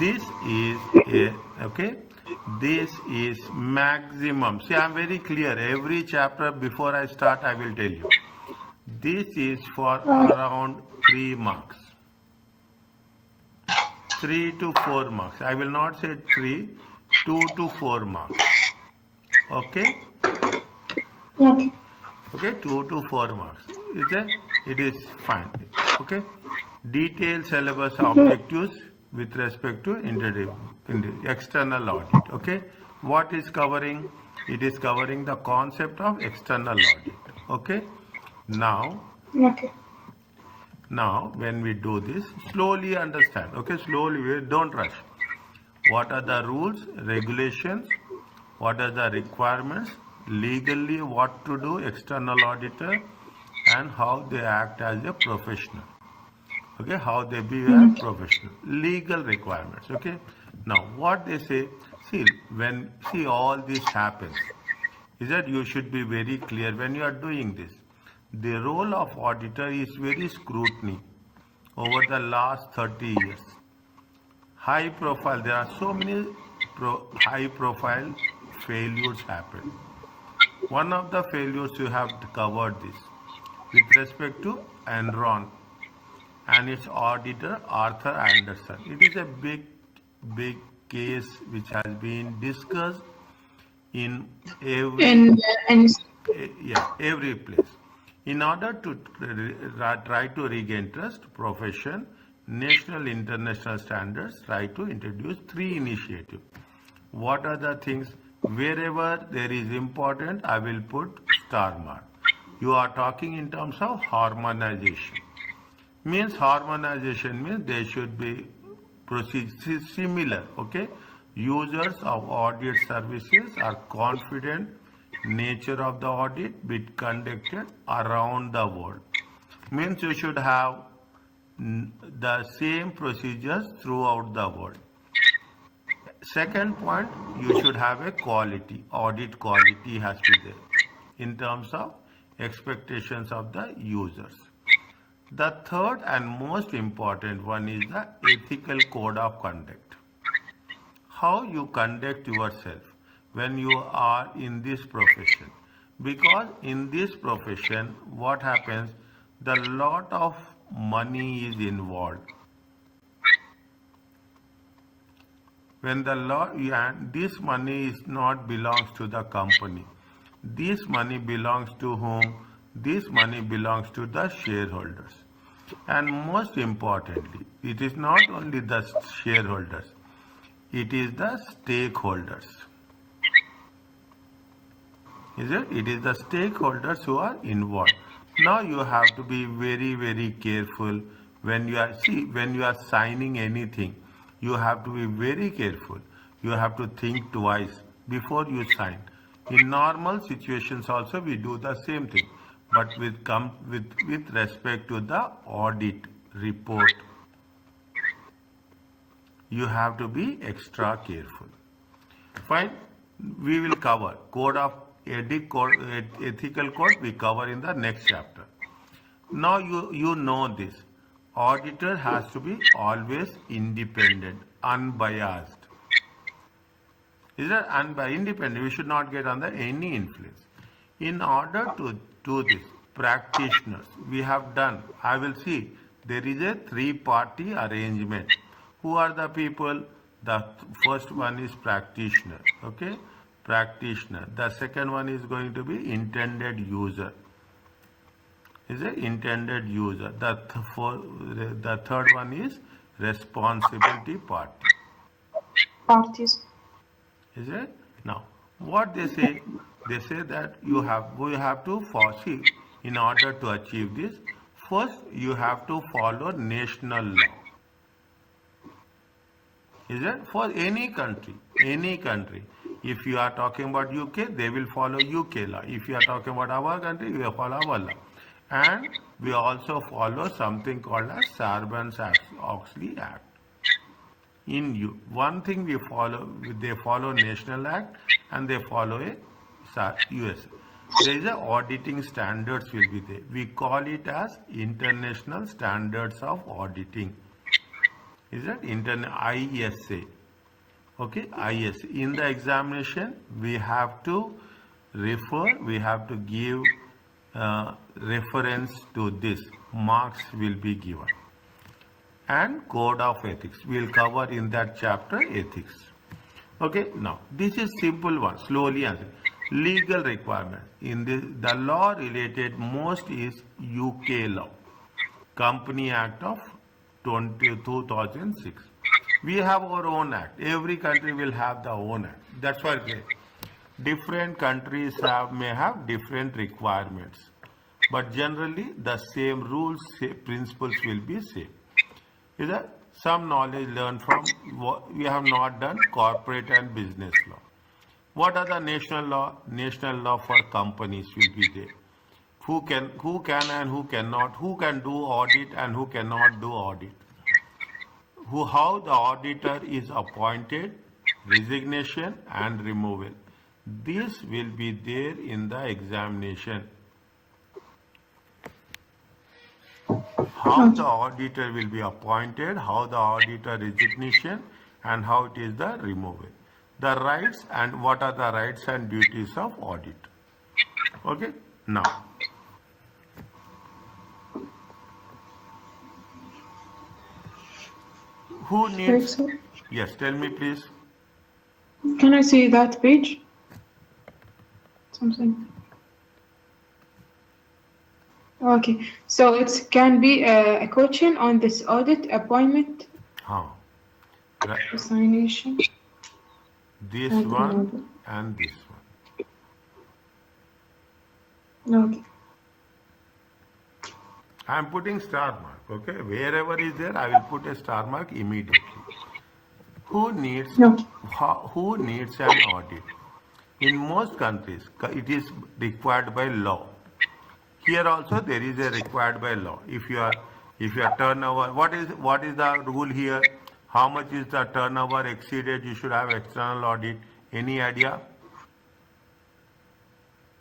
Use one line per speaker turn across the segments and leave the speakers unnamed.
This is this is maximum. See, I'm very clear. Every chapter before I start, I will tell you. This is for around 3 marks. 3 to 4 marks. I will not say 3, 2 to 4 marks. Okay?
Okay.
Okay, 2 to 4 marks. It is fine. Okay? Detailed syllabus objectives with respect to external audit. Okay? What is covering? It is covering the concept of external audit. Okay? Now,
Okay.
when we do this, slowly understand. Okay? Slowly, don't rush. What are the rules, regulations? What are the requirements? Legally, what to do, external auditor, and how they act as a professional. Okay, how they be a professional. Legal requirements. Okay. Now, what they say, see all this happens, is that you should be very clear when you are doing this. The role of auditor is very scrutiny over the last 30 years. High profile, there are so many high profile failures happen. One of the failures you have covered this with respect to Enron and its auditor Arthur Anderson. It is a big case which has been discussed in
And
every place. In order to try to regain trust, profession, national international standards try to introduce 3 initiatives. What are the things? Wherever there is important, I will put star mark. You are talking in terms of harmonization. Means harmonization means they should be similar. Okay, users of audit services are confident nature of the audit be conducted around the world. Means you should have the same procedures throughout the world. Second point, you should have a quality. Audit quality has to be there in terms of expectations of the users. The third and most important one is the ethical code of conduct. How you conduct yourself when you are in this profession. Because in this profession, what happens, the lot of money is involved. When the law, and this money is not belongs to the company. This money belongs to whom? This money belongs to the shareholders. And most importantly, it is not only the shareholders, it is the stakeholders. It is the stakeholders who are involved. Now you have to be very careful when you are signing anything. You have to be very careful. You have to think twice before you sign. In normal situations also we do the same thing, but with respect to the audit report, you have to be extra careful. Fine. We will cover ethical code we cover in the next chapter. Now you know this. Auditor has to be always independent, unbiased. Is that independent? We should not get under any influence. In order to do this, practitioners we have done. I will see there is a 3-party arrangement. Who are the people? The first one is practitioner. Okay, practitioner. The second one is going to be intended user. Is an intended user. The third one is responsibility party.
parties.
Is it? Now, what they say? They say that we have to foresee in order to achieve this. First, you have to follow national law. Is it? For any country, If you are talking about UK, they will follow UK law. If you are talking about our country, we will follow our law. And we also follow something called as Sarbanes-Oxley Act. One thing they follow National Act and they follow a US. There is a auditing standards will be there. We call it as International Standards of Auditing. Is that ISA? Okay, ISA. In the examination, we have to refer, we have to give reference to this. Marks will be given. And code of ethics. We'll cover in that chapter ethics. Okay, now this is simple one. Slowly answer. Legal requirement. In the law related most is UK law. Company Act of 2006. We have our own act. Every country will have their own act. That's why different countries may have different requirements. But generally the same rules, principles will be same. Is that some knowledge learned from we have not done corporate and business law. What are the national law? National law for companies will be there. Who can and who cannot, who can do audit and who cannot do audit. How the auditor is appointed, resignation and removal. This will be there in the examination. How the auditor will be appointed, how the auditor resignation, and how it is the removal. The rights and what are the rights and duties of audit. Okay, now. Who needs? Yes, tell me please.
Can I see that page? Something. Okay, so it can be a question on this audit appointment.
Right.
Resignation.
This one and this one.
Okay.
I am putting star mark. Okay, wherever is there, I will put a star mark immediately. Who needs? Who needs an audit? In most countries, it is required by law. Here also there is a required by law. If your turnover, what is the rule here? How much is the turnover exceeded? You should have external audit. Any idea?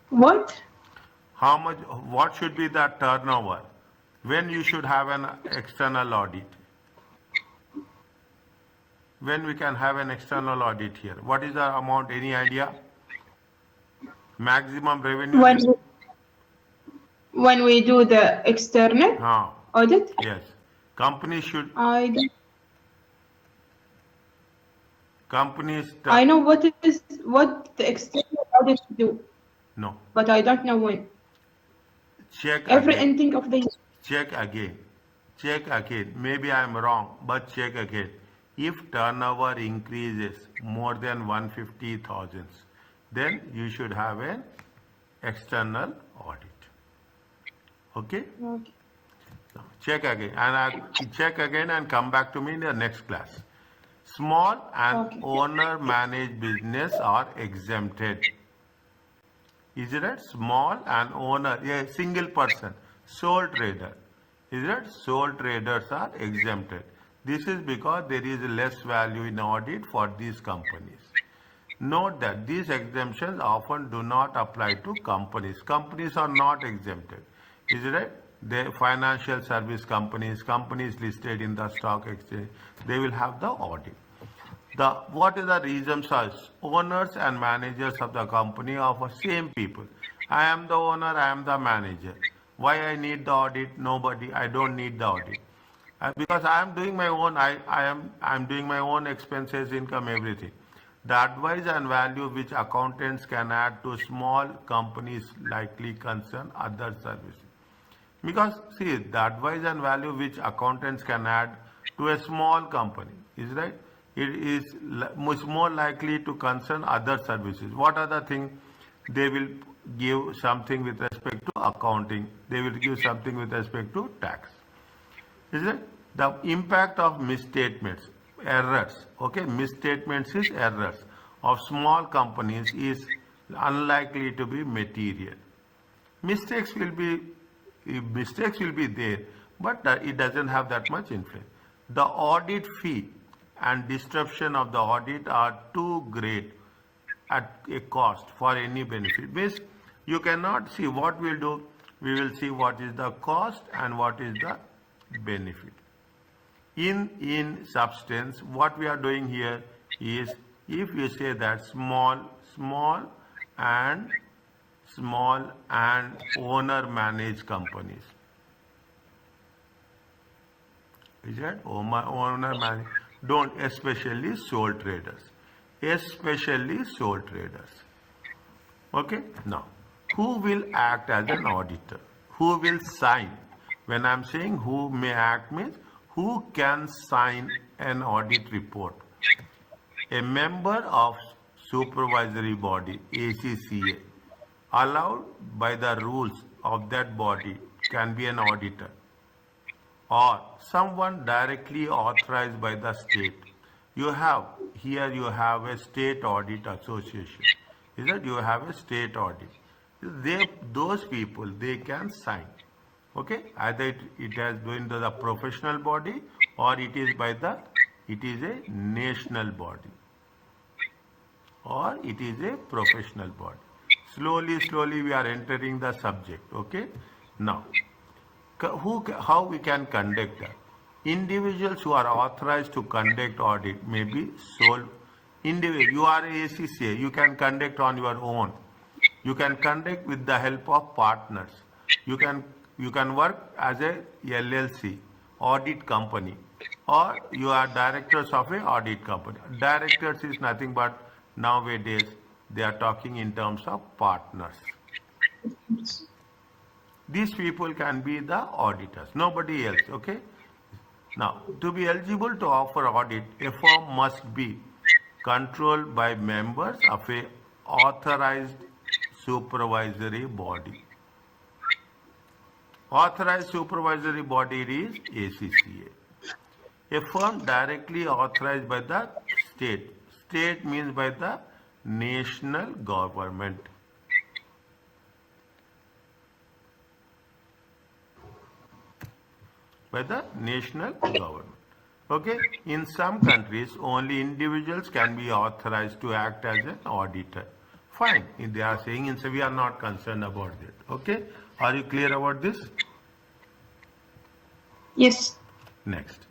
What?
How much? What should be the turnover? When you should have an external audit? When we can have an external audit here? What is the amount? Any idea? Maximum revenue?
When we do the external audit?
Yes. Companies should. Companies.
I know what the external audit do.
No.
But I don't know when.
Check
every
again.
ending of the.
Check again. Check again. Maybe I am wrong, but check again. If turnover increases more than 150,000, then you should have an external audit. Okay?
Okay.
Now, check again. And I check again and come back to me in the next class. Small and owner-managed business are exempted. Is it right? Small and owner, a single person, sole trader. Is it right? Sole traders are exempted. This is because there is less value in audit for these companies. Note that these exemptions often do not apply to companies. Companies are not exempted. Is it right? The financial service companies, companies listed in the stock exchange, they will have the audit. What is the reasons are owners and managers of the company are for same people. I am the owner, I am the manager. Why I need the audit? Nobody. I don't need the audit. Because I am doing my own. I am doing my own expenses, income, everything. The advice and value which accountants can add to small companies likely concern other services. Because see, the advice and value which accountants can add to a small company is right. It is much more likely to concern other services. What are the things? They will give something with respect to accounting. They will give something with respect to tax. Is it? The impact of misstatements, errors, okay, misstatements is errors of small companies is unlikely to be material. Mistakes will be there, but it doesn't have that much influence. The audit fee and disruption of the audit are too great at a cost for any benefit. Means you cannot see what we'll do. We will see what is the cost and what is the benefit. In substance, what we are doing here is, if you say that small and owner managed companies, is that owner managed, don't, especially sole traders, okay. Now, who will act as an auditor? Who will sign? When I'm saying who may act means who can sign an audit report. A member of supervisory body, ACCA, allowed by the rules of that body, can be an auditor, or someone directly authorized by the state. You have a state audit association. Is that you have a state audit? Those people, they can sign. Okay, either it has been to the professional body, or it is a national body, or it is a professional body. Slowly we are entering the subject. Okay, now how we can conduct that? Individuals who are authorized to conduct audit may be sole individual. You are a ACCA, you can conduct on your own. You can conduct with the help of partners. You can work as a LLC, audit company, or you are directors of a audit company. Directors is nothing but, nowadays they are talking in terms of partners. These people can be the auditors, nobody else. Okay. Now, to be eligible to offer audit, a firm must be controlled by members of a authorized supervisory body. Authorized supervisory body is ACCA. A firm directly authorized by the state. State means by the national government. By the national government. Okay. In some countries, only individuals can be authorized to act as an auditor. Fine. If they are saying, we are not concerned about it. Okay. Are you clear about this?
Yes.
Next.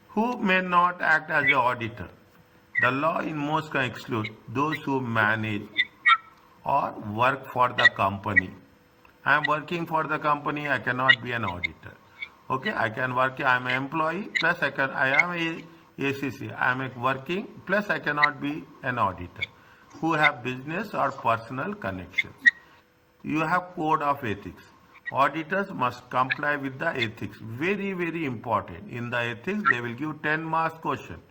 Who may not act as an auditor? The law in most can exclude those who manage or work for the company. I am working for the company, I cannot be an auditor. Okay, I can work, I am an employee, plus I am a ACC, I am working, plus I cannot be an auditor. Who have business or personal connections. You have code of ethics. Auditors must comply with the ethics. Very important. In the ethics, they will give 10 marks question.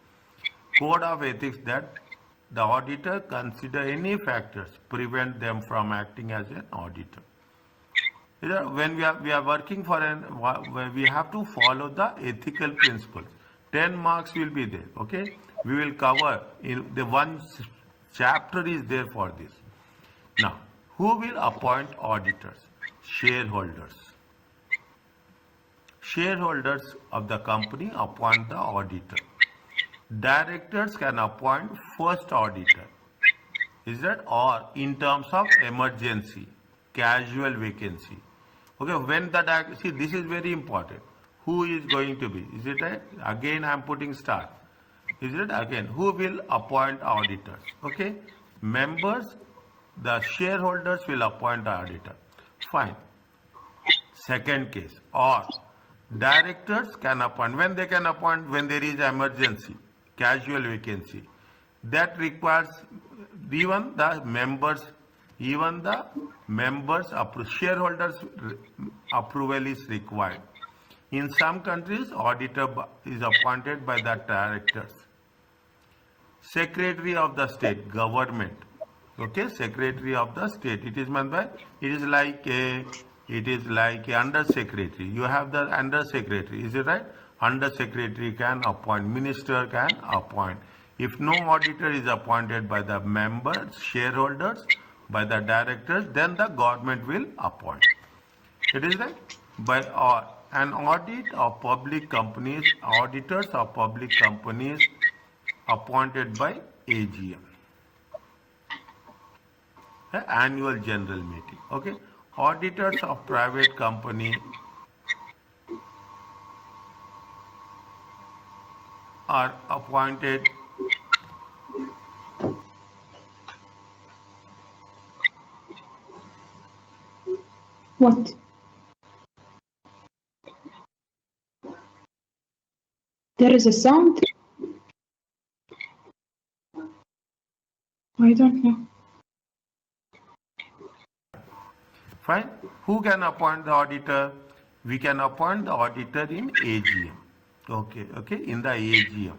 Code of ethics that the auditor consider any factors prevent them from acting as an auditor. When we are working for we have to follow the ethical principles. 10 marks will be there. Okay, we will cover in the one chapter is there for this. Now, who will appoint auditors? Shareholders. Shareholders of the company appoint the auditor. Directors can appoint first auditor. Is that, or in terms of emergency, casual vacancy. Okay, when the see, this is very important. Who is going to be? Is it right? Again, I am putting star. Is it again? Who will appoint auditors? Okay, members, the shareholders will appoint the auditor. Fine. Second case, or directors can appoint. When they can appoint? When there is emergency, casual vacancy. That requires even the members, shareholders approval is required. In some countries, auditor is appointed by the directors. Secretary of the state, government. Okay, secretary of the state. It is meant by, it is like a under secretary. You have the under secretary. Is it right? Under secretary can appoint. Minister can appoint. If no auditor is appointed by the members, shareholders, by the directors, then the government will appoint. It is right? By an audit of public companies, auditors of public companies appointed by AGM. Annual general meeting. Okay. Auditors of private company are appointed
What? There is a sound? I don't know.
Fine. Who can appoint the auditor? We can appoint the auditor in AGM. Okay, in the AGM.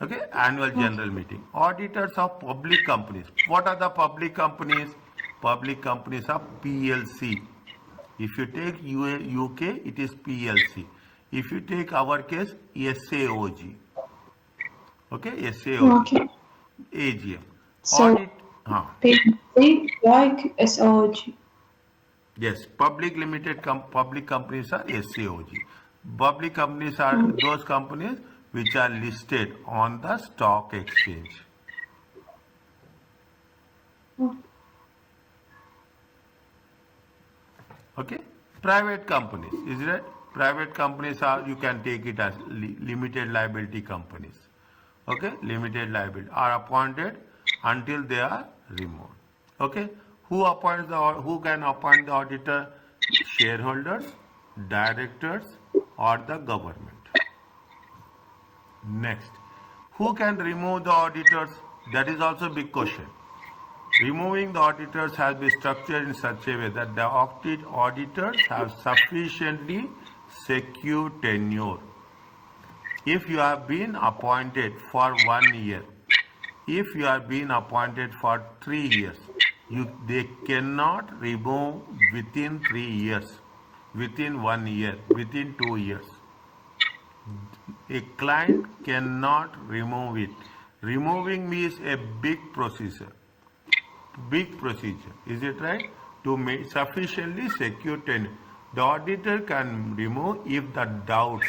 Okay, annual general meeting. Auditors of public companies. What are the public companies? Public companies are PLC. If you take UK, it is PLC. If you take our case, SAOG. Okay, SAOG.
Okay.
AGM.
So,
Audit. Huh.
PLC like SOG.
Yes, public companies are SAOG. Public companies are those companies which are listed on the stock exchange. Okay, private companies, is it right? Private companies are, you can take it as limited liability companies. Okay, limited liability are appointed until they are removed. Okay, who can appoint the auditor? Shareholders, directors, or the government. Next, who can remove the auditors? That is also a big question. Removing the auditors has been structured in such a way that the auditors have sufficiently secure tenure. If you have been appointed for 1 year, if you have been appointed for 3 years, they cannot remove within 3 years, within 1 year, within 2 years. A client cannot remove it. Removing means a big procedure. Is it right? To make sufficiently secure tenure. The auditor can remove if the doubts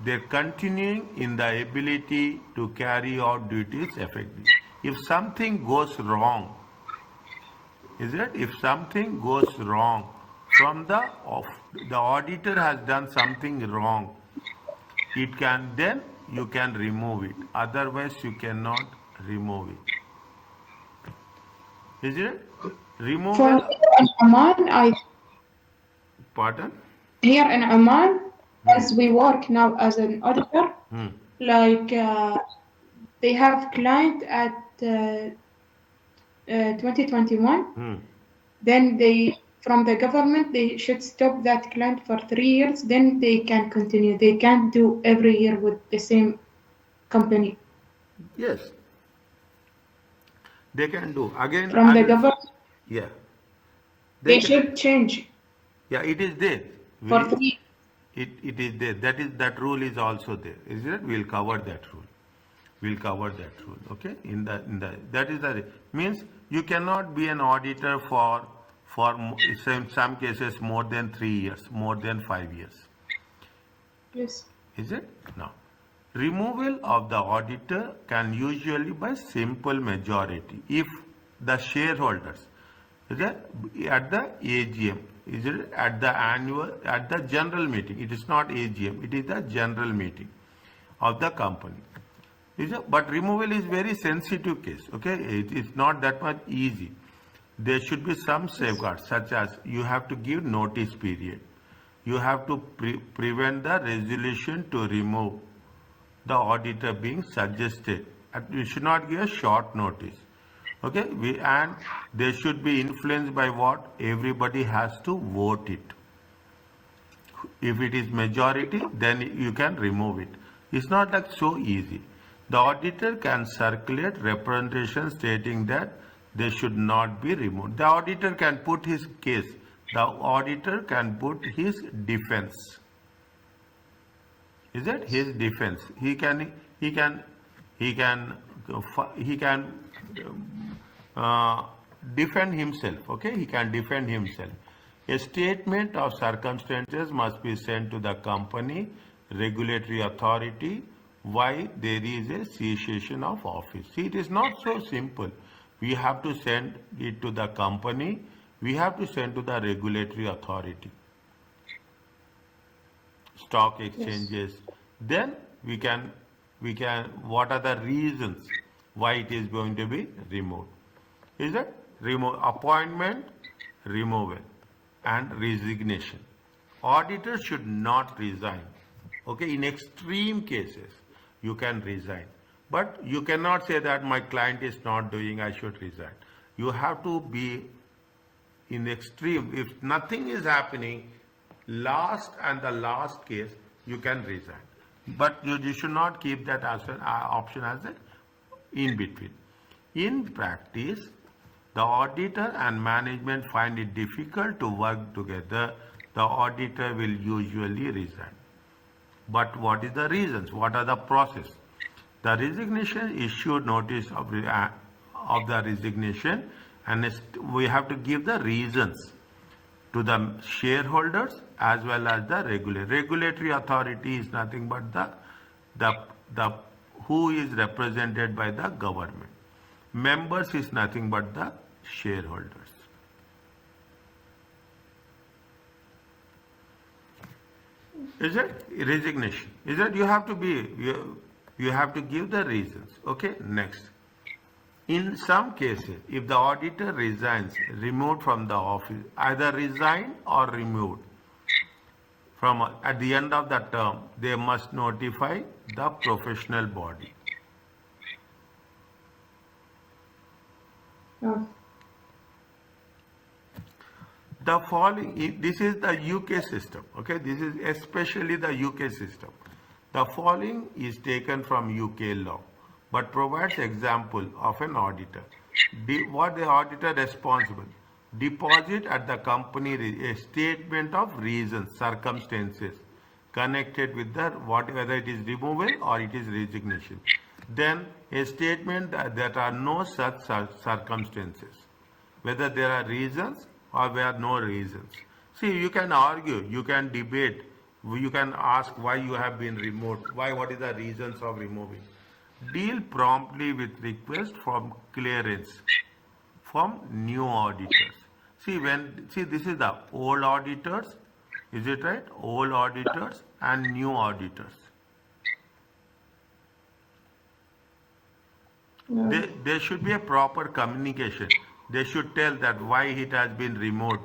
they're continuing in the ability to carry out duties effectively. If something goes wrong, is it? If something goes wrong from the auditor has done something wrong, it can then you can remove it. Otherwise, you cannot remove it. Is it?
For
Removal.
here in Oman,
Pardon?
here in Oman, as we work now as an auditor, like they have client at 2021. Then from the government, they should stop that client for 3 years. Then they can continue. They can't do every year with the same company.
Yes, they can do. Again,
From the government,
yeah,
they should change
yeah, it is there.
for 3.
It is there. That rule is also there. Is it? We'll cover that rule. We'll cover that rule. Okay. That is the means you cannot be an auditor for in some cases more than 3 years, more than 5 years.
Yes.
Is it? Now, removal of the auditor can usually by simple majority if the shareholders is it, at the AGM, is it at the general meeting. It is not AGM, it is the general meeting of the company. Is it? But removal is very sensitive case. Okay, it is not that much easy. There should be some safeguards such as you have to give notice period. You have to prevent the resolution to remove the auditor being suggested. You should not give a short notice. Okay, and they should be influenced by what? Everybody has to vote it. If it is majority, then you can remove it. It's not like so easy. The auditor can circulate representation stating that they should not be removed. The auditor can put his case. The auditor can put his defense. Is that his defense? He can defend himself. Okay, he can defend himself. A statement of circumstances must be sent to the company regulatory authority why there is a cessation of office. See, it is not so simple. We have to send it to the company. We have to send to the regulatory authority, stock exchanges. Yes. Then we can what are the reasons why it is going to be removed. Is it appointment, removal, and resignation. Auditors should not resign. Okay, in extreme cases, you can resign. But you cannot say that my client is not doing, I should resign. You have to be in extreme. If nothing is happening, last case, you can resign. But you should not keep that as an option as an in between. In practice, the auditor and management find it difficult to work together. The auditor will usually resign. But what is the reasons? What are the process? The resignation issued notice of the resignation, and we have to give the reasons to the shareholders as well as the regulatory authority is nothing but the who is represented by the government. Members is nothing but the shareholders. Is it resignation? Is it you have to give the reasons. Okay, next. In some cases, if the auditor resigns, removed from the office, either resigned or removed from at the end of the term, they must notify the professional body.
Oh.
The following, this is the UK system, okay? This is especially the UK system. The following is taken from UK law, but provides example of an auditor. What the auditor responsible? Deposit at the company a statement of reasons, circumstances connected with the whether it is removal or it is resignation. Then a statement that are no such circumstances, whether there are reasons or there are no reasons. See, you can argue, you can debate, you can ask why you have been removed, what is the reasons of removing. Deal promptly with request from clearance from new auditors. See, this is the old auditors, is it right? Old auditors and new auditors.
No.
There should be a proper communication. They should tell that why it has been removed,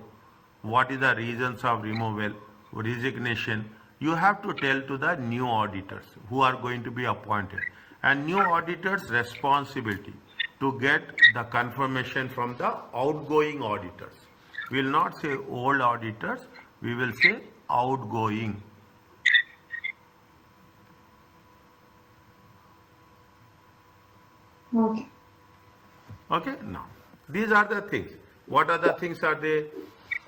what is the reasons of removal, resignation. You have to tell to the new auditors who are going to be appointed. And new auditors' responsibility to get the confirmation from the outgoing auditors. We will not say old auditors, we will say outgoing.
Okay.
Okay, now these are the things. What other things are they?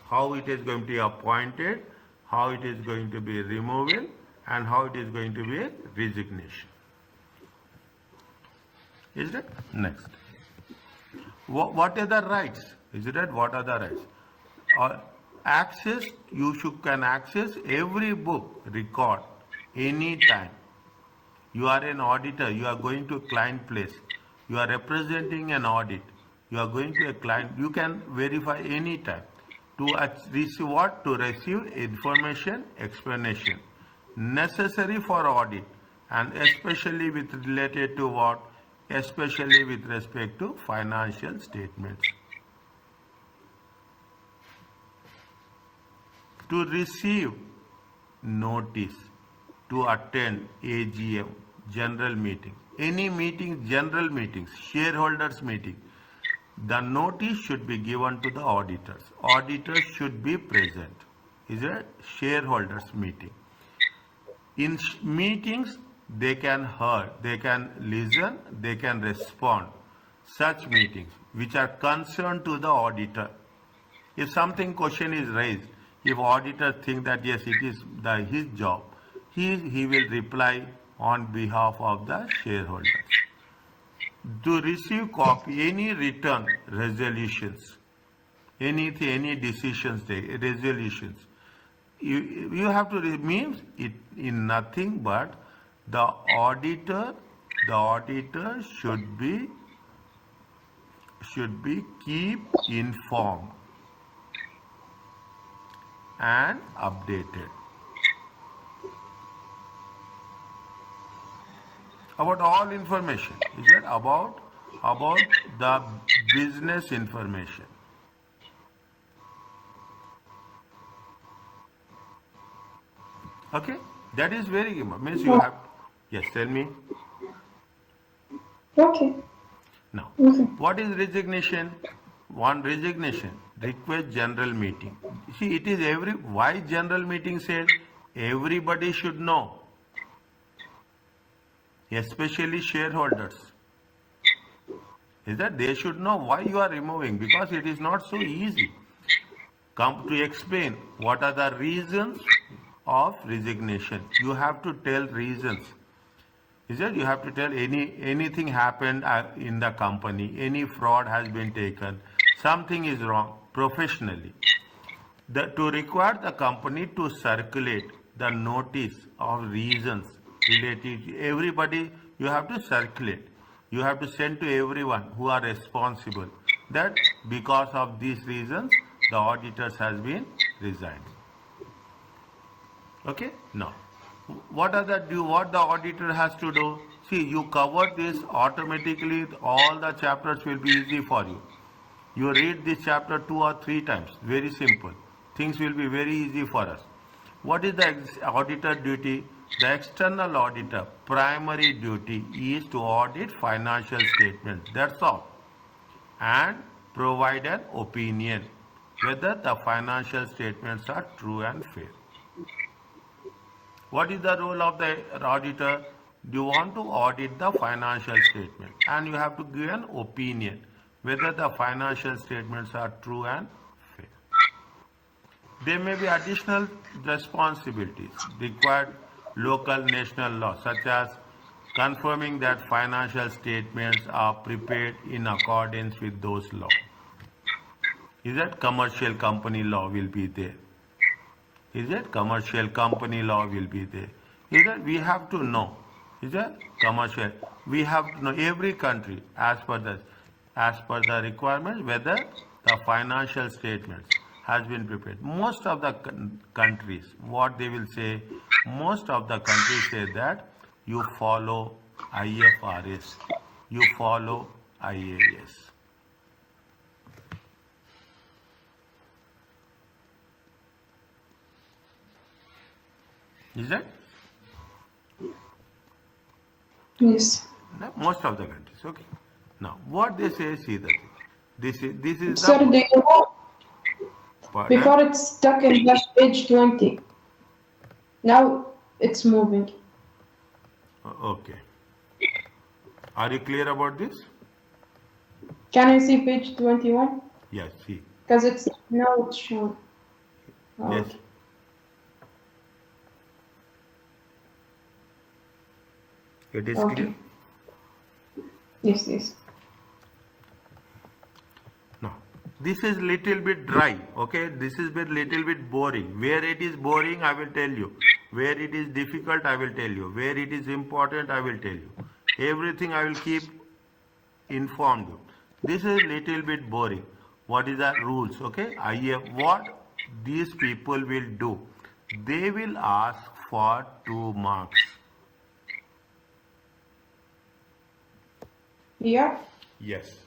How it is going to be appointed, how it is going to be removal, and how it is going to be a resignation. Is it? Next. What are the rights? Is it right? What are the rights? Access, can access every book, record, anytime. You are an auditor, you are going to a client place, you are representing an audit, you are going to a client, you can verify anytime. To receive what? To receive information, explanation necessary for audit, and especially with related to what? Especially with respect to financial statements. To receive notice, to attend AGM, general meeting, any meeting, general meetings, shareholders meeting, the notice should be given to the auditors. Auditors should be present. Is a shareholders meeting. In meetings, they can hear, they can listen, they can respond. Such meetings which are concerned to the auditor. If something question is raised, if auditor think that yes, it is his job, he will reply on behalf of the shareholders. To receive copy any written resolutions, any decisions, resolutions, you have to means it in nothing but the auditor should be keep informed and updated. About all information. Is it about the business information? Okay, that is very important. Means you have. Yes, tell me.
Okay.
Now,
Okay.
what is resignation? One resignation request general meeting. See, it is why general meeting says everybody should know, especially shareholders. Is that they should know why you are removing, because it is not so easy. Come to explain what are the reasons of resignation. You have to tell reasons. Is it? You have to tell anything happened in the company, any fraud has been taken, something is wrong professionally. To require the company to circulate the notice of reasons related to everybody, you have to circulate. You have to send to everyone who are responsible that because of these reasons, the auditors has been resigned. Okay? Now, what the auditor has to do? See, you cover this automatically, all the chapters will be easy for you. You read this chapter 2 or 3 times. Very simple. Things will be very easy for us. What is the auditor duty? The external auditor primary duty is to audit financial statements. That's all. And provide an opinion whether the financial statements are true and fair. What is the role of the auditor? You want to audit the financial statement and you have to give an opinion whether the financial statements are true and fair. There may be additional responsibilities required local national law, such as confirming that financial statements are prepared in accordance with those laws. Is that commercial company law will be there? Is it? Commercial company law will be there. Is that? We have to know. Is that? Commercial. We have to know every country as per the requirements whether the financial statements has been prepared. Most of the countries, what they will say, most of the countries say that you follow IFRS, you follow IAS. Is that?
Yes.
No, most of the countries. Okay. Now, what they say, see that this is
Sir, do
the.
you know,
Pardon?
before it's stuck in that page 20. Now it's moving.
Okay. Are you clear about this?
Can I see page 21?
Yes. See.
Because it's now it's shown. Oh,
Yes.
okay.
It is
Okay.
clear.
Yes, yes.
Now, this is little bit dry. Okay. This is little bit boring. Where it is boring, I will tell you. Where it is difficult, I will tell you. Where it is important, I will tell you. Everything I will keep informed you. This is little bit boring. What is the rules? Okay. What these people will do? They will ask for 2 marks.
Yeah.
Yes.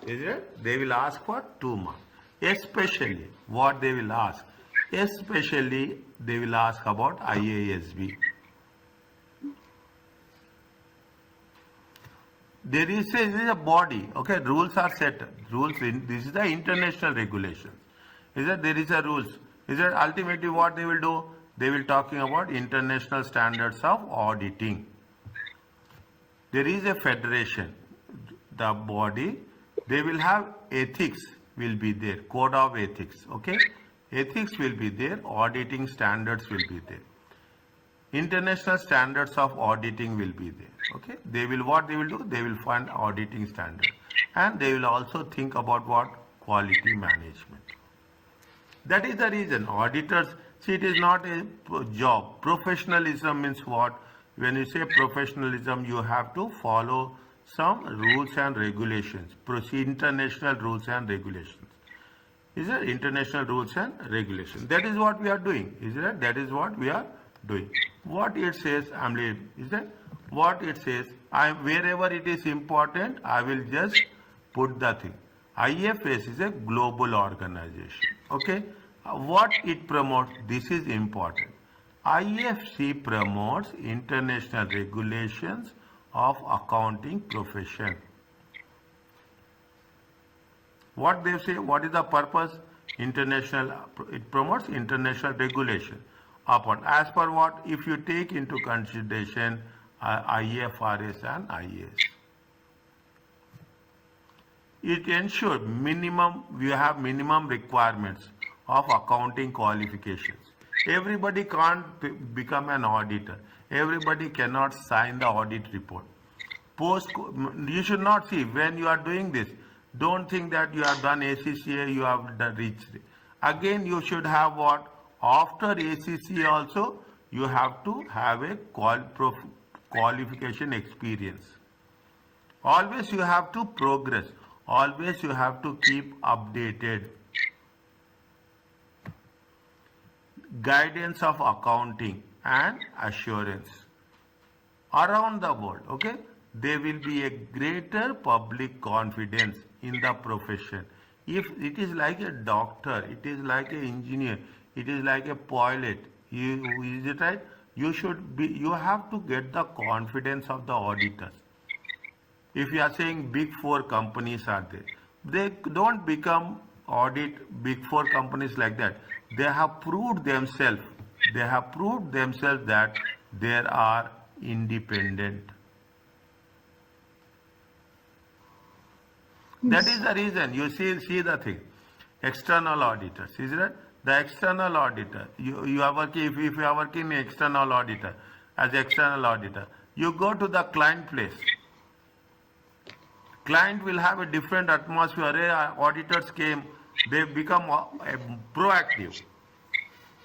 Is it? They will ask for 2 marks. Especially what they will ask. Especially they will ask about IASB. There is a body. Okay, rules are set. This is the international regulations. Is that there is a rules? Is that ultimately what they will do? They will talking about international standards of auditing. There is a federation, the body, they will have ethics will be there, code of ethics, okay? Ethics will be there, auditing standards will be there. International standards of auditing will be there, okay? What they will do? They will find auditing standard. And they will also think about what? Quality management. That is the reason auditors, see, it is not a job. Professionalism means what? When you say professionalism, you have to follow some rules and regulations, international rules and regulations. Is it international rules and regulations? That is what we are doing. Is it? That is what we are doing. What it says, is that what it says, wherever it is important, I will just put the thing. IFS is a global organization. Okay, what it promotes, this is important. IFC promotes international regulations of accounting profession. What they say, what is the purpose? International, it promotes international regulation upon, as per what, if you take into consideration IFRS and IAS. It ensures we have minimum requirements of accounting qualifications. Everybody can't become an auditor. Everybody cannot sign the audit report. You should not see, when you are doing this, don't think that you have done ACCA, you have reached. Again, you should have what? After ACCA also, you have to have a qualification experience. Always you have to progress. Always you have to keep updated. Guidance of accounting and assurance. Around the world, okay? There will be a greater public confidence in the profession. If it is like a doctor, it is like an engineer, it is like a pilot, is it right? You have to get the confidence of the auditors. If you are saying big four companies are there, they don't become big four companies like that. They have proved themselves. They have proved themselves that they are independent. That is the reason you see the thing. External auditors, is it? The external auditor, you are working, if you are working in external auditor, as external auditor, you go to the client place. Client will have a different atmosphere. Auditors came, they become proactive.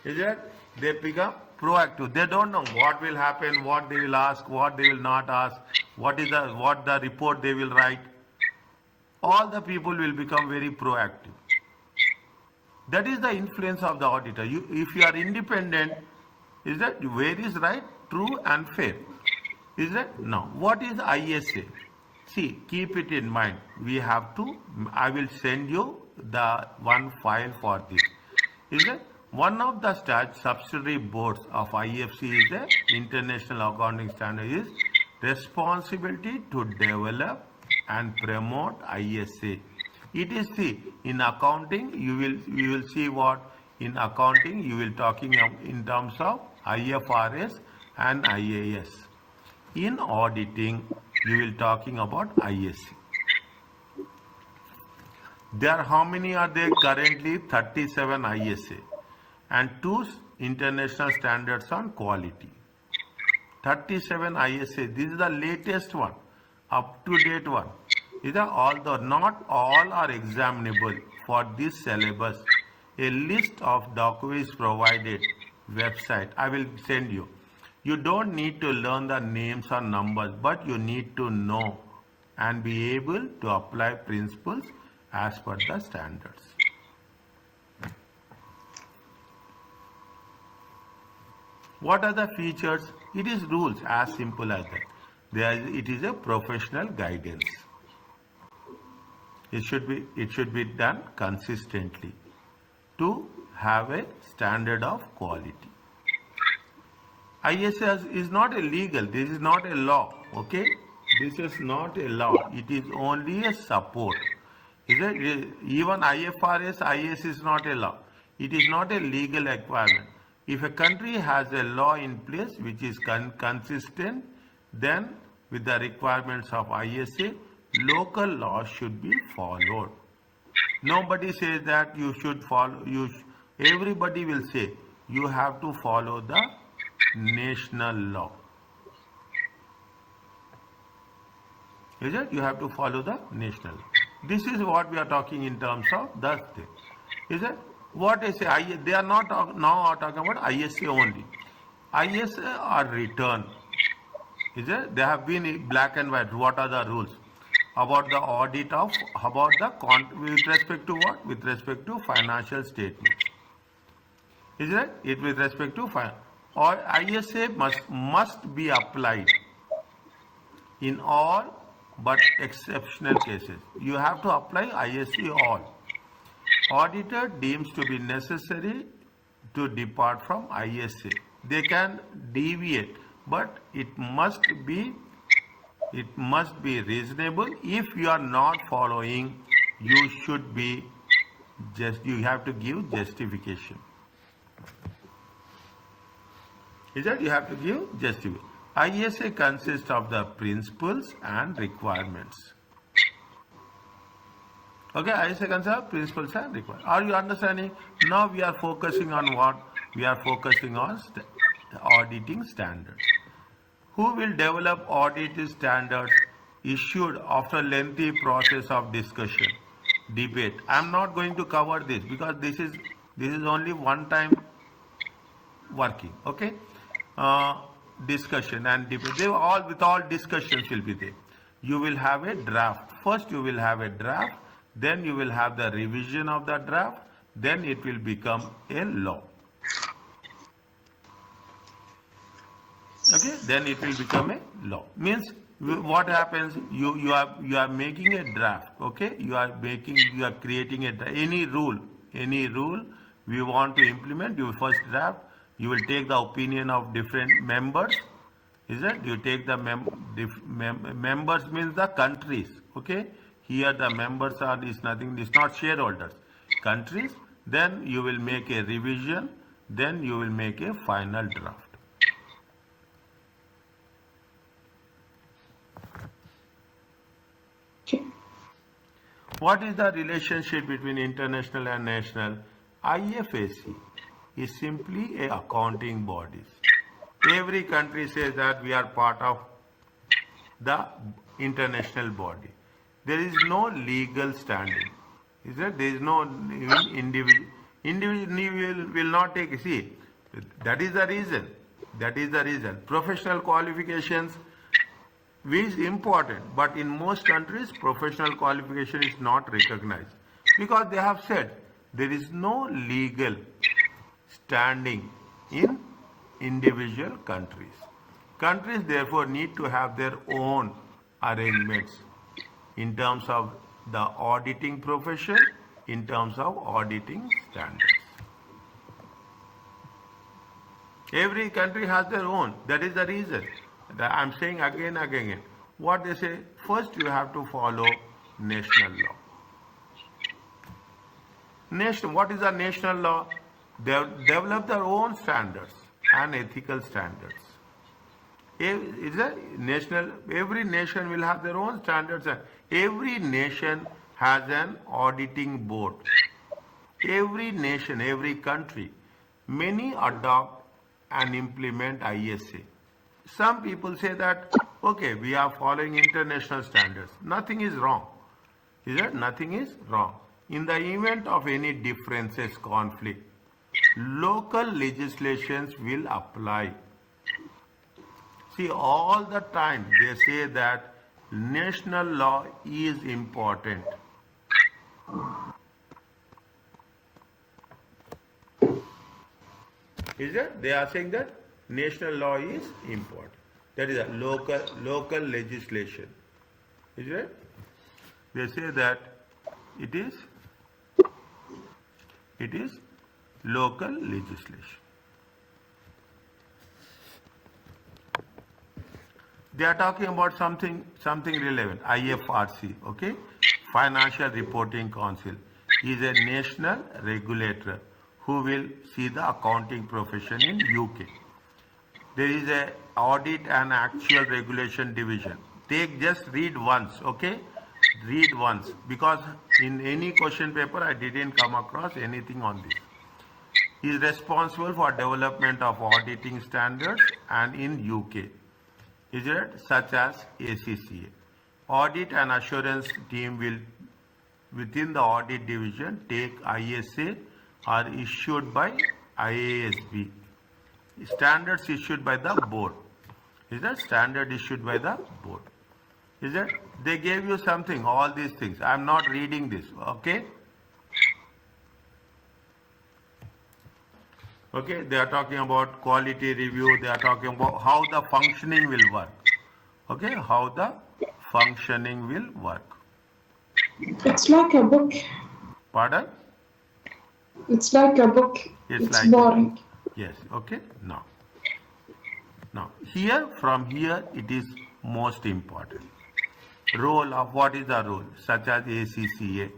Is it? They become proactive. They don't know what will happen, what they will ask, what they will not ask, what the report they will write. All the people will become very proactive. That is the influence of the auditor. If you are independent, is that where is right, true and fair? Is that? Now, what is ISA? See, keep it in mind. We have to, I will send you the one file for this. Is it? One of the subsidiary boards of IFC is the International Accounting Standard is responsibility to develop and promote ISA. It is, see, in accounting you will see what, in accounting you will talking in terms of IFRS and IAS. In auditing you will talking about ISA. How many are there currently? 37 ISA and 2 international standards on quality. 37 ISA, this is the latest one, up to date one. Although not all are examinable for this syllabus, a list of documents provided website I will send you. You don't need to learn the names or numbers, but you need to know and be able to apply principles as per the standards. What are the features? It is rules, as simple as that. It is a professional guidance. It should be done consistently to have a standard of quality. ISS is not illegal. This is not a law. Okay, this is not a law. It is only a support. Even IFRS, IAS is not a law. It is not a legal requirement. If a country has a law in place which is consistent, then with the requirements of ISA, local laws should be followed. Nobody says that you should follow. Everybody will say you have to follow the national law. Is it? You have to follow the national law. This is what we are talking in terms of the thing. Is it? What I say, they are not now talking about ISA only. ISA are written. Is it? They have been in black and white. What are the rules about the audit of, with respect to what? With respect to financial statements. Is it? With respect to or ISA must be applied in all but exceptional cases. You have to apply ISC all. Auditor deems to be necessary to depart from ISA. They can deviate, but it must be reasonable. If you are not following, you should be you have to give justification. Is that you have to give justification. ISA consists of the principles and requirements. Okay, ISA consists of principles and requirements. Are you understanding? Now we are focusing on what? We are focusing on auditing standards. Who will develop auditing standards issued after lengthy process of discussion, debate? I am not going to cover this because this is only one time working. Okay, discussion and debate. They all with all discussions will be there. You will have a draft. First you will have a draft. Then you will have the revision of the draft. Then it will become a law. Okay, then it will become a law. Means what happens? You are making a draft. Okay, you are creating any rule we want to implement. You first draft. You will take the opinion of different members. Is it? You take the members means the countries. Okay, here the members is not shareholders. Countries. Then you will make a revision. Then you will make a final draft. What is the relationship between international and national? IFAC is simply a accounting body. Every country says that we are part of the international body. There is no legal standing. Is that there is no individual. Individual will not take. See, that is the reason. Professional qualifications is important, but in most countries, professional qualification is not recognized because they have said there is no legal standing in individual countries. Countries therefore need to have their own arrangements in terms of the auditing profession, in terms of auditing standards. Every country has their own. That is the reason. I am saying again. What they say, first you have to follow national law. What is the national law? They develop their own standards and ethical standards. Every nation will have their own standards. Every nation has an auditing board. Every nation, every country, many adopt and implement ISA. Some people say that, okay, we are following international standards. Nothing is wrong. Is that? Nothing is wrong. In the event of any differences, conflict, local legislations will apply. See, all the time they say that national law is important. Is that? They are saying that national law is important. That is a local legislation. Is it? They say that it is local legislation. They are talking about something relevant. IFRC, okay? Financial Reporting Council is a national regulator who will see the accounting profession in UK. There is a audit and actual regulation division. Just read once, okay? Read once, because in any question paper I didn't come across anything on this. He is responsible for development of auditing standards and in UK. Is it? Such as ACCA. Audit and assurance team will within the audit division take ISA are issued by IASB. Standards issued by the board. Is that? Standard issued by the board. Is it? They gave you something, all these things. I am not reading this, okay? Okay, they are talking about quality review. They are talking about how the functioning will work. Okay, how the functioning will work.
It's like a book.
Pardon?
It's like a book.
It's
It's
like a,
boring.
yes, okay, now here, from here, it is most important. Role of, what is the role, such as ACCA,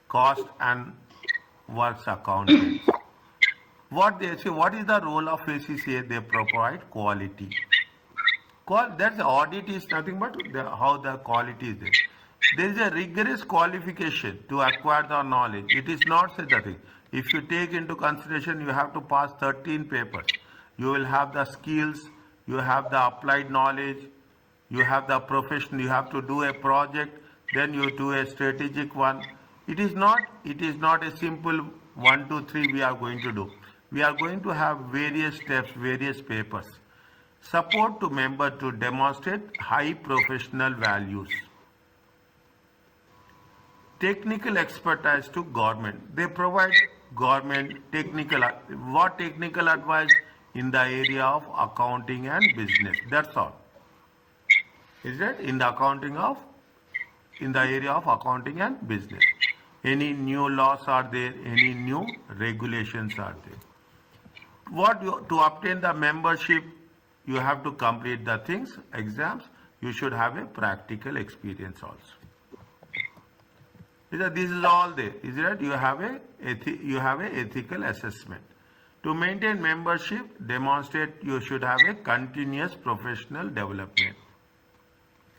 cost and works accountants. What they say, what is the role of ACCA? They provide quality. That's audit is nothing but how the quality is there. There is a rigorous qualification to acquire the knowledge. It is not such a thing. If you take into consideration, you have to pass 13 papers. You will have the skills, you have the applied knowledge, you have the profession, you have to do a project, then you do a strategic one. It is not a simple 1, 2, 3 we are going to do. We are going to have various steps, various papers. Support to member to demonstrate high professional values. Technical expertise to government. They provide government technical advice in the area of accounting and business. That's all. Is that in the area of accounting and business? Any new laws are there? Any new regulations are there? To obtain the membership, you have to complete the things, exams. You should have a practical experience also. This is all there. Is that you have a ethical assessment. To maintain membership, demonstrate you should have a continuous professional development.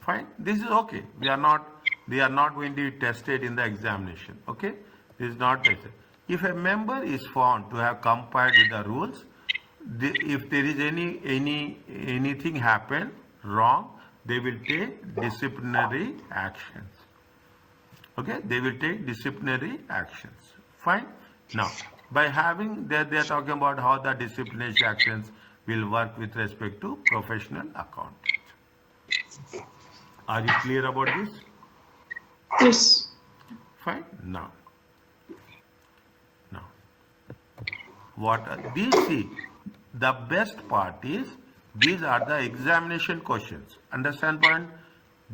Fine. This is okay. They are not going to be tested in the examination. Okay. This is not tested. If a member is found to have complied with the rules, if there is anything happen wrong, they will take disciplinary actions. Okay, they will take disciplinary actions. Fine. Now, by having that, they are talking about how the disciplinary actions will work with respect to professional accountant. Are you clear about this?
Yes.
Fine. Now, what these see, the best part is these are the examination questions. Understand point?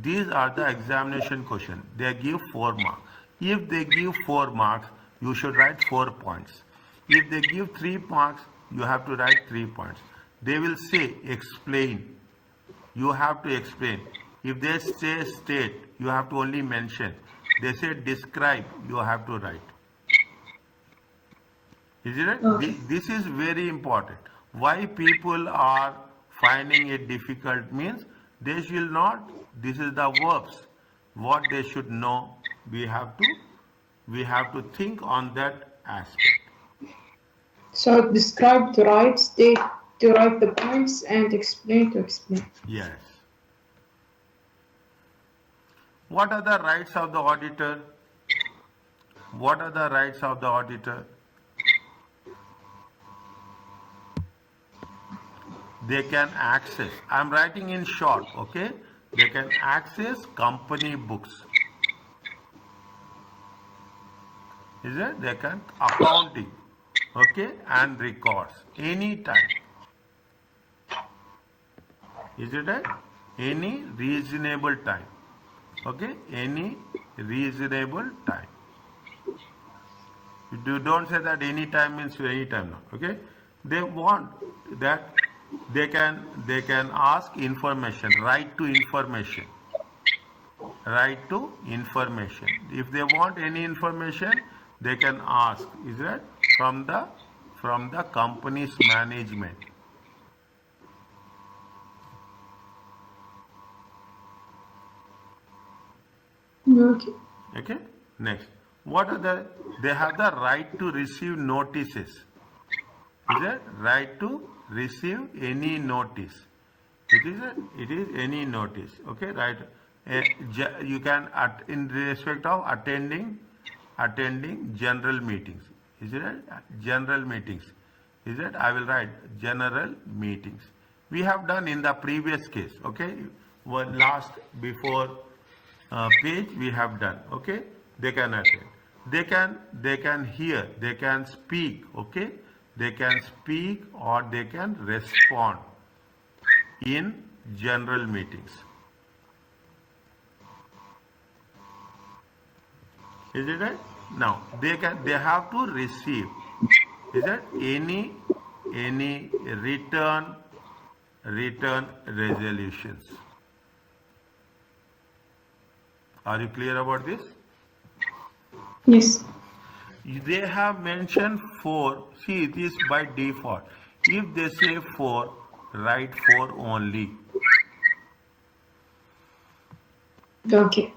These are the examination questions. They give 4 marks. If they give 4 marks, you should write 4 points. If they give 3 marks, you have to write 3 points. They will say explain. You have to explain. If they say state, you have to only mention. They say describe, you have to write. Is it right?
Okay.
This is very important. Why people are finding it difficult means they should not. This is the verbs. What they should know. We have to think on that aspect.
So describe to write, state to write the points, and explain to explain.
Yes. What are the rights of the auditor? What are the rights of the auditor? They can access, I am writing in short, okay? They can access company books. Is it? They can accounting, okay, and records anytime. Is it right? Any reasonable time. Okay, any reasonable time. You don't say that any time means any time now. Okay, they want that they can ask information, right to information. Right to information. If they want any information, they can ask. Is that from the company's management?
Okay.
Okay. Next, what are they have the right to receive notices. Is that right to receive any notice? It is any notice. Okay, right. You can in respect of attending general meetings. Is it right? General meetings. Is it? I will write general meetings. We have done in the previous case. Okay, last before page we have done. Okay, they can attend. They can hear. They can speak. Okay, they can speak or they can respond in general meetings. Is it right? Now they have to receive. Is that any return resolutions? Are you clear about this?
Yes.
They have mentioned 4. See, it is by default. If they say 4, write 4 only.
Okay.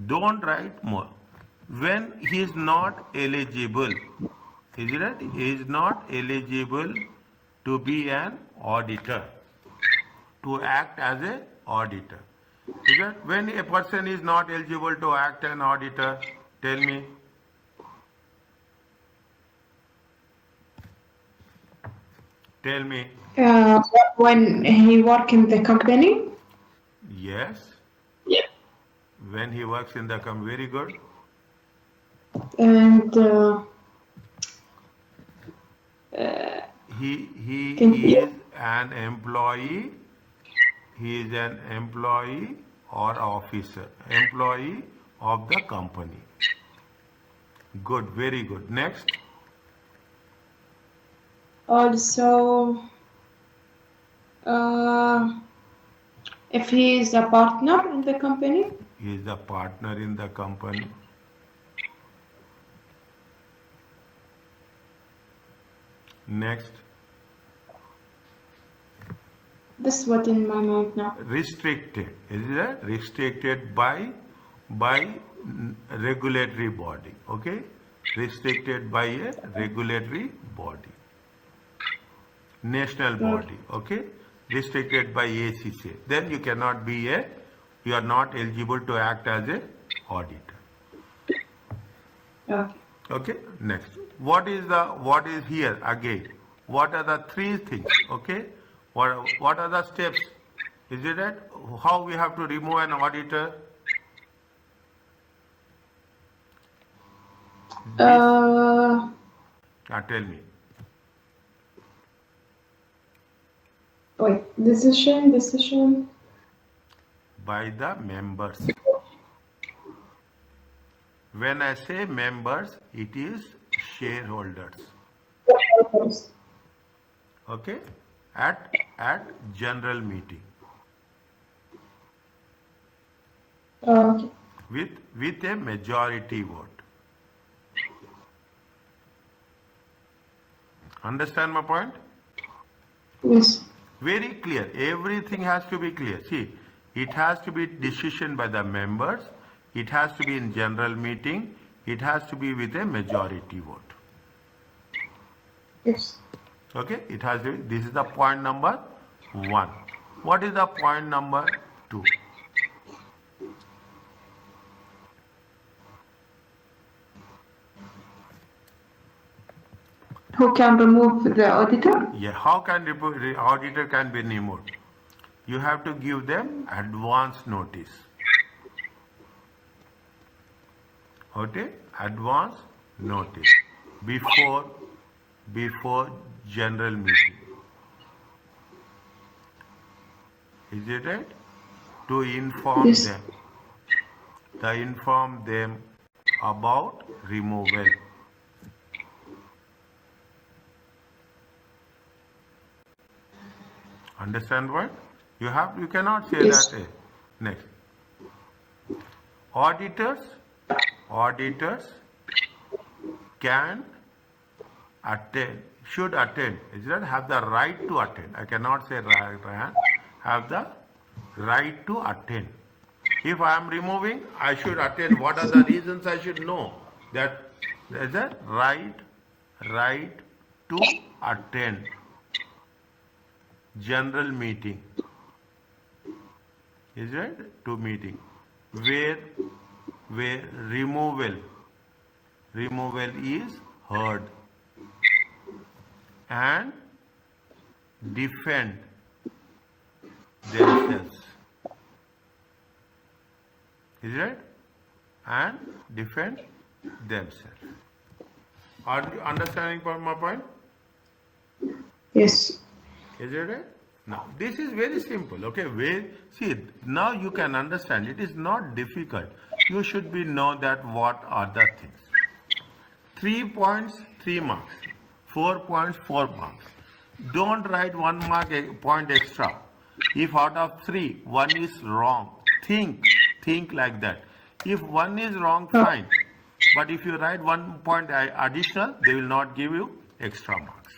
Don't write more. When he is not eligible, is it right? He is not eligible to be an auditor, to act as an auditor. Is it? When a person is not eligible to act an auditor, tell me. Tell me.
When he work in the company.
Yes. When he works in the company, very good.
And
He
can
is an employee. He is an employee or officer. Employee of the company. Good, very good. Next.
also if he is a partner in the company.
He is the partner in the company. Next.
This is what in my mind now.
Restricted. Is it restricted by regulatory body? Okay. Restricted by a regulatory body. National body. Okay. Restricted by ACCA. Then you cannot be you are not eligible to act as a auditor.
Okay.
Okay. Next. What is here again? What are the 3 things? Okay. What are the steps? Is it right? How we have to remove an auditor? Tell me.
Wait. Decision.
By the members. When I say members, it is shareholders. Okay. At general meeting.
Okay.
With a majority vote. Understand my point?
Yes.
Very clear. Everything has to be clear. See, it has to be decision by the members. It has to be in general meeting. It has to be with a majority vote.
Yes.
Okay. It has to be. This is the point number 1. What is the point number 2?
Who can remove the auditor?
Yeah. How can the auditor can be removed? You have to give them advance notice. Okay, advance notice before general meeting. Is it right? To inform
Yes.
them. To inform them about removal. Understand what? You cannot say
Yes.
that. Next. Auditors can attend, should attend. Is that have the right to attend? I cannot say right, have the right to attend. If I am removing, I should attend. What are the reasons I should know? That there is a right to attend general meeting. Is right? To meeting where removal is heard and defend themselves. Is right? And defend themselves. Are you understanding my point?
Yes.
Is it right? Now, this is very simple. Okay, see, now you can understand. It is not difficult. you should be know that what are the things. 3 points, 3 marks. 4 points, 4 marks. Don't write 1 mark point extra. If out of 3, 1 is wrong, think like that. If 1 is wrong, fine. But if you write 1 point additional, they will not give you extra marks.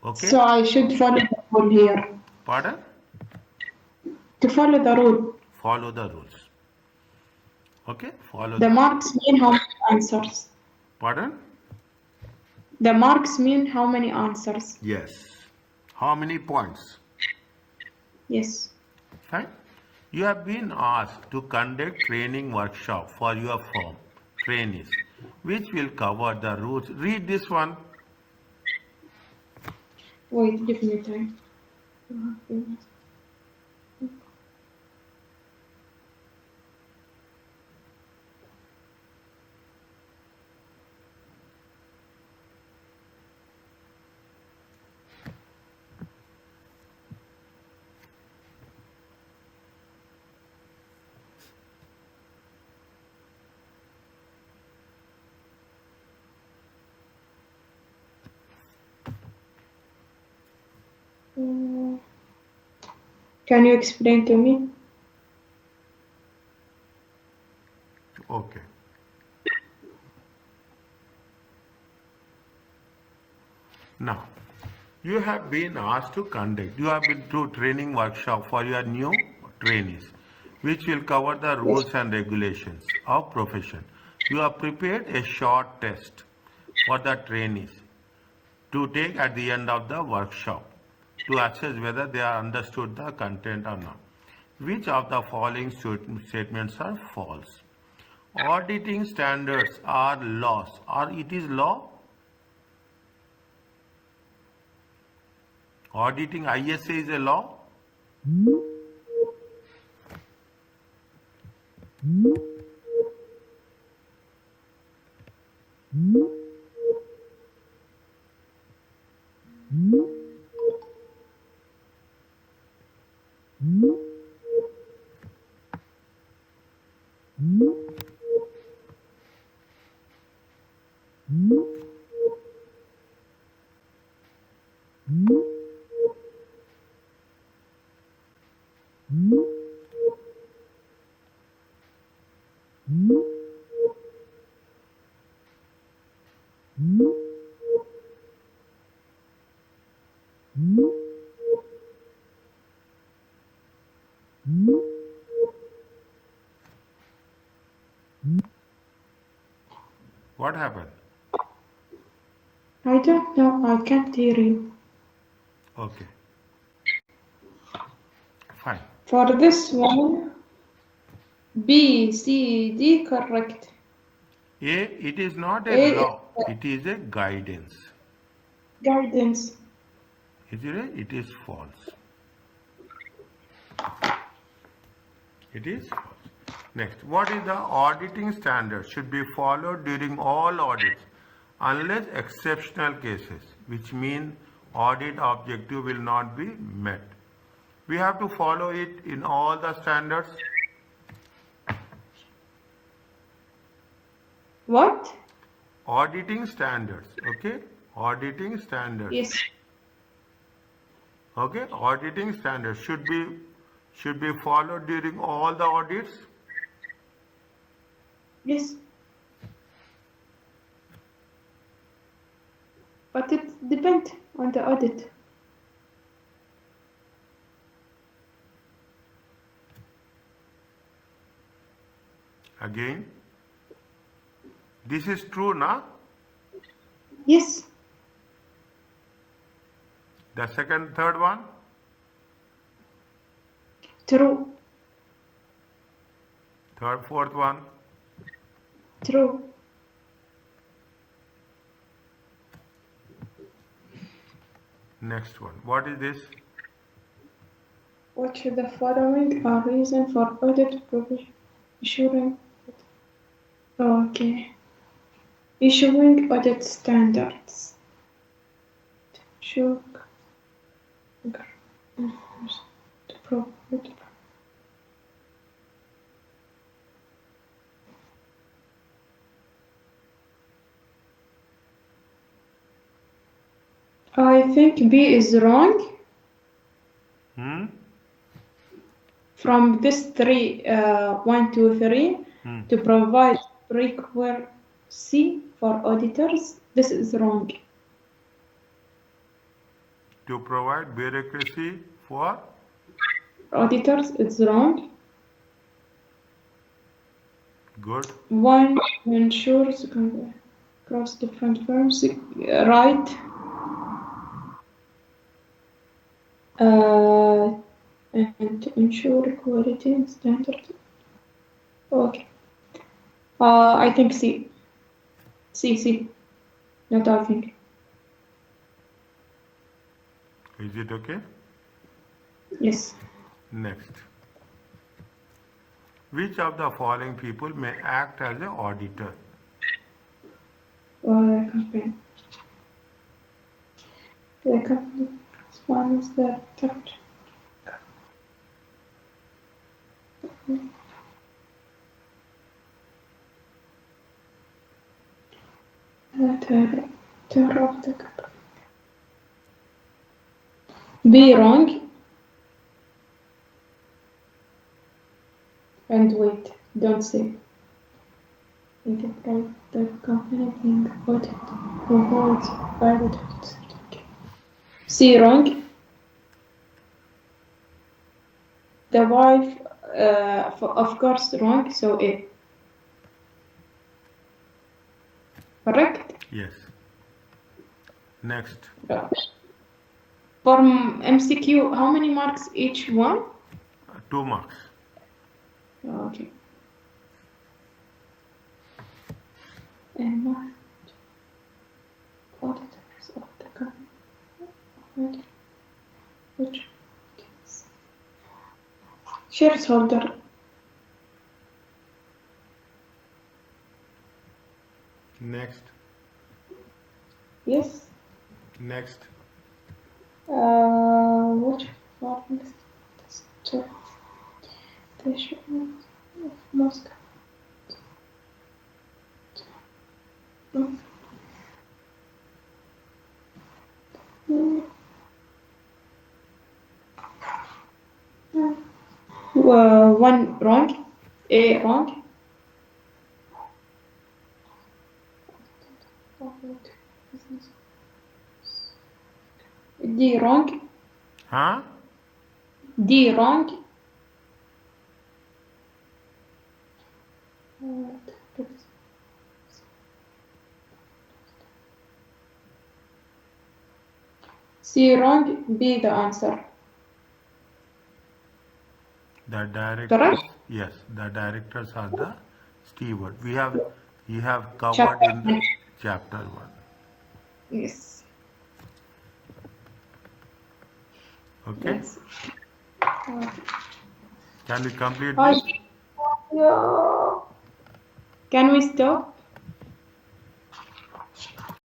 Okay?
So I should follow the rule here.
Pardon?
To follow the rule.
Follow the rules. Okay? Follow
The marks mean how many answers?
Pardon?
The marks mean how many answers?
Yes. How many points?
Yes.
Fine. You have been asked to conduct training workshop for your firm, trainees, which will cover the rules. Read this one.
Wait, give me time. Can you explain to me?
Okay. Now, you have been asked to conduct, you have been to training workshop for your new trainees, which will cover the rules and regulations of profession. You have prepared a short test for the trainees to take at the end of the workshop to assess whether they are understood the content or not. Which of the following statements are false? Auditing standards are laws, or it is law? Auditing ISA is a law? What happened?
I don't know. I can't hear you.
Okay. Fine.
For this one, B, C, D, correct.
A, it is not a
A,
law, it is a guidance.
guidance.
Is it? It is false. It is false. Next, what is the auditing standard should be followed during all audits unless exceptional cases, which mean audit objective will not be met. We have to follow it in all the standards.
What?
Auditing standards, okay? Auditing standards.
Yes.
Okay, auditing standards should be followed during all the audits.
Yes. But it depends on the audit.
Again, this is true, na?
Yes.
The second, third one?
True.
Third, fourth one?
True.
Next one. What is this?
Which of the following are reason for audit provision? Issuing. Okay. Issuing audit standards. Sure. I think B is wrong. From this three, 1, 2, 3, to provide prerequisite for auditors, this is wrong.
To provide bureaucracy for
Auditors, it's wrong.
good.
1 ensures across different firms, right? And to ensure quality and standard. Okay. I think C. C. Not I think.
Is it okay?
Yes.
Next. Which of the following people may act as an auditor?
Company. The company one is the third. Director of the company. Be wrong. And wait, don't say. Enterprise the company being audited provides private certificate. C wrong. The wife, of course, wrong. So A. Correct.
Yes. Next.
For MCQ, how many marks each one?
2 marks.
Okay. And auditors of the company. Which shareholder?
Next.
Yes.
Next.
Which one is the of Moscow? One wrong. A wrong. D wrong.
Huh?
D wrong. C wrong. B the answer.
The directors.
Correct?
Yes, the directors are the steward. You have covered
Chapter
in the chapter 1.
Yes.
Okay?
Yes.
Can we complete
I,
this?
Can we stop?